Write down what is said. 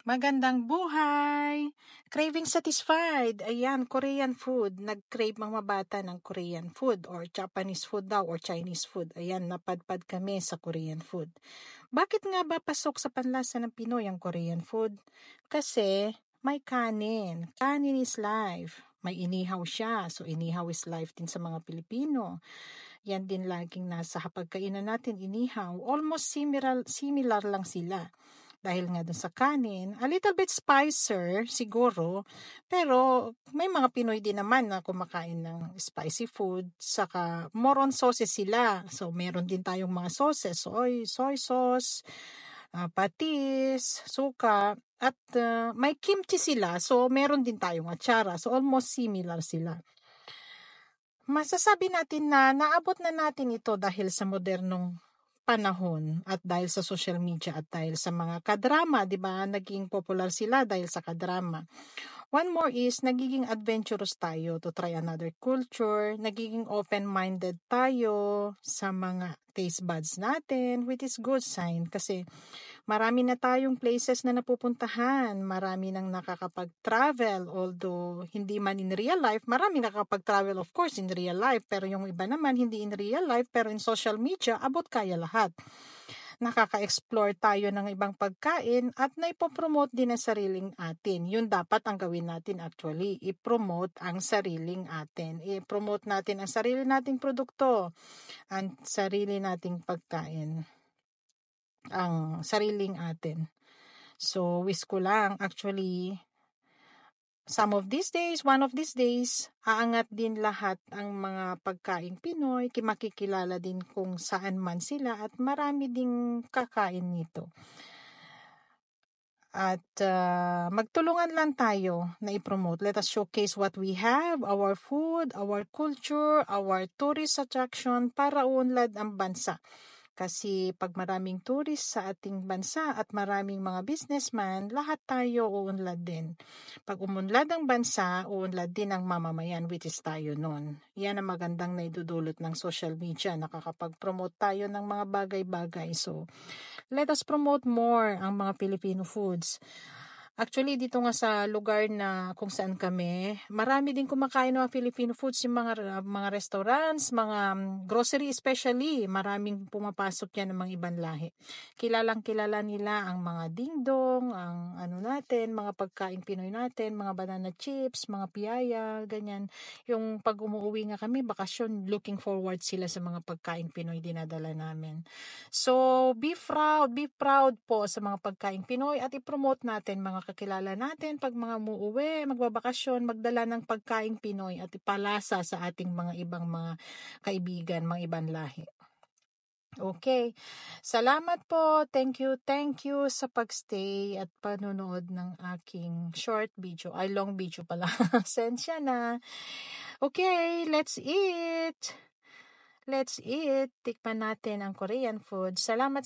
Magandang buhay! Craving satisfied. Ayan, Korean food. Nag-crave mga bata ng Korean food or Japanese food daw or Chinese food. Ayan, napadpad kami sa Korean food. Bakit nga ba pasok sa panlasa ng Pinoy ang Korean food? Kasi may kanin. Kanin is life. May inihaw siya. So, inihaw is life din sa mga Pilipino. Yan din laging nasa hapagkainan natin, inihaw. Almost similar lang sila. Dahil nga dun sa kanin, a little bit spicier siguro, pero may mga Pinoy din naman na kumakain ng spicy food, saka more on sauces sila. So meron din tayong mga sauces, soy sauce, patis, suka, at may kimchi sila. So meron din tayong atsara. So almost similar sila. Masasabi natin na naabot na natin ito dahil sa modernong panahon at dahil sa social media at dahil sa mga kadrama, 'di ba? Naging popular sila dahil sa kadrama. One more is nagiging adventurous tayo to try another culture, nagiging open-minded tayo sa mga taste buds natin, which is good sign kasi marami na tayong places na napupuntahan, marami nang nakakapag-travel, although hindi man in real life, marami nakakapag-travel of course in real life, pero yung iba naman hindi in real life, pero in social media, abot kaya lahat. Nakaka-explore tayo ng ibang pagkain at naipopromote din ang sariling atin. Yun dapat ang gawin natin actually, i-promote ang sariling atin. I-promote natin ang sarili nating produkto, ang sarili nating pagkain, ang sariling atin. So, wish ko lang actually, one of these days, aangat din lahat ang mga pagkaing Pinoy, makikilala din kung saan man sila at marami ding kakain nito. At magtulungan lang tayo na i-promote. Let us showcase what we have, our food, our culture, our tourist attraction para uunlad ang bansa. Kasi pag maraming tourist sa ating bansa at maraming mga businessman, lahat tayo uunlad din. Pag umunlad ang bansa, uunlad din ang mamamayan, which is tayo nun. Yan ang magandang naidudulot ng social media. Nakakapag-promote tayo ng mga bagay-bagay. So, let us promote more ang mga Filipino foods. Actually, dito nga sa lugar na kung saan kami, marami din kumakain ng mga Filipino foods, yung mga restaurants, mga grocery especially, maraming pumapasok yan ng mga ibang lahi. Kilalang-kilala nila ang mga dingdong, ang mga pagkain Pinoy natin, mga banana chips, mga piyaya, ganyan. Yung pag umuwi nga kami, bakasyon, looking forward sila sa mga pagkain Pinoy dinadala namin. So, be proud po sa mga pagkain Pinoy at i-promote natin mga kakilala natin pag mga umuwi, magbabakasyon, magdala ng pagkain Pinoy at ipalasa sa ating mga ibang mga kaibigan, mga ibang lahi. Okay. Salamat po. Thank you sa pagstay at panonood ng aking short video. Long video pala. Sensya na. Okay, let's eat. Tikman natin ang Korean food. Salamat.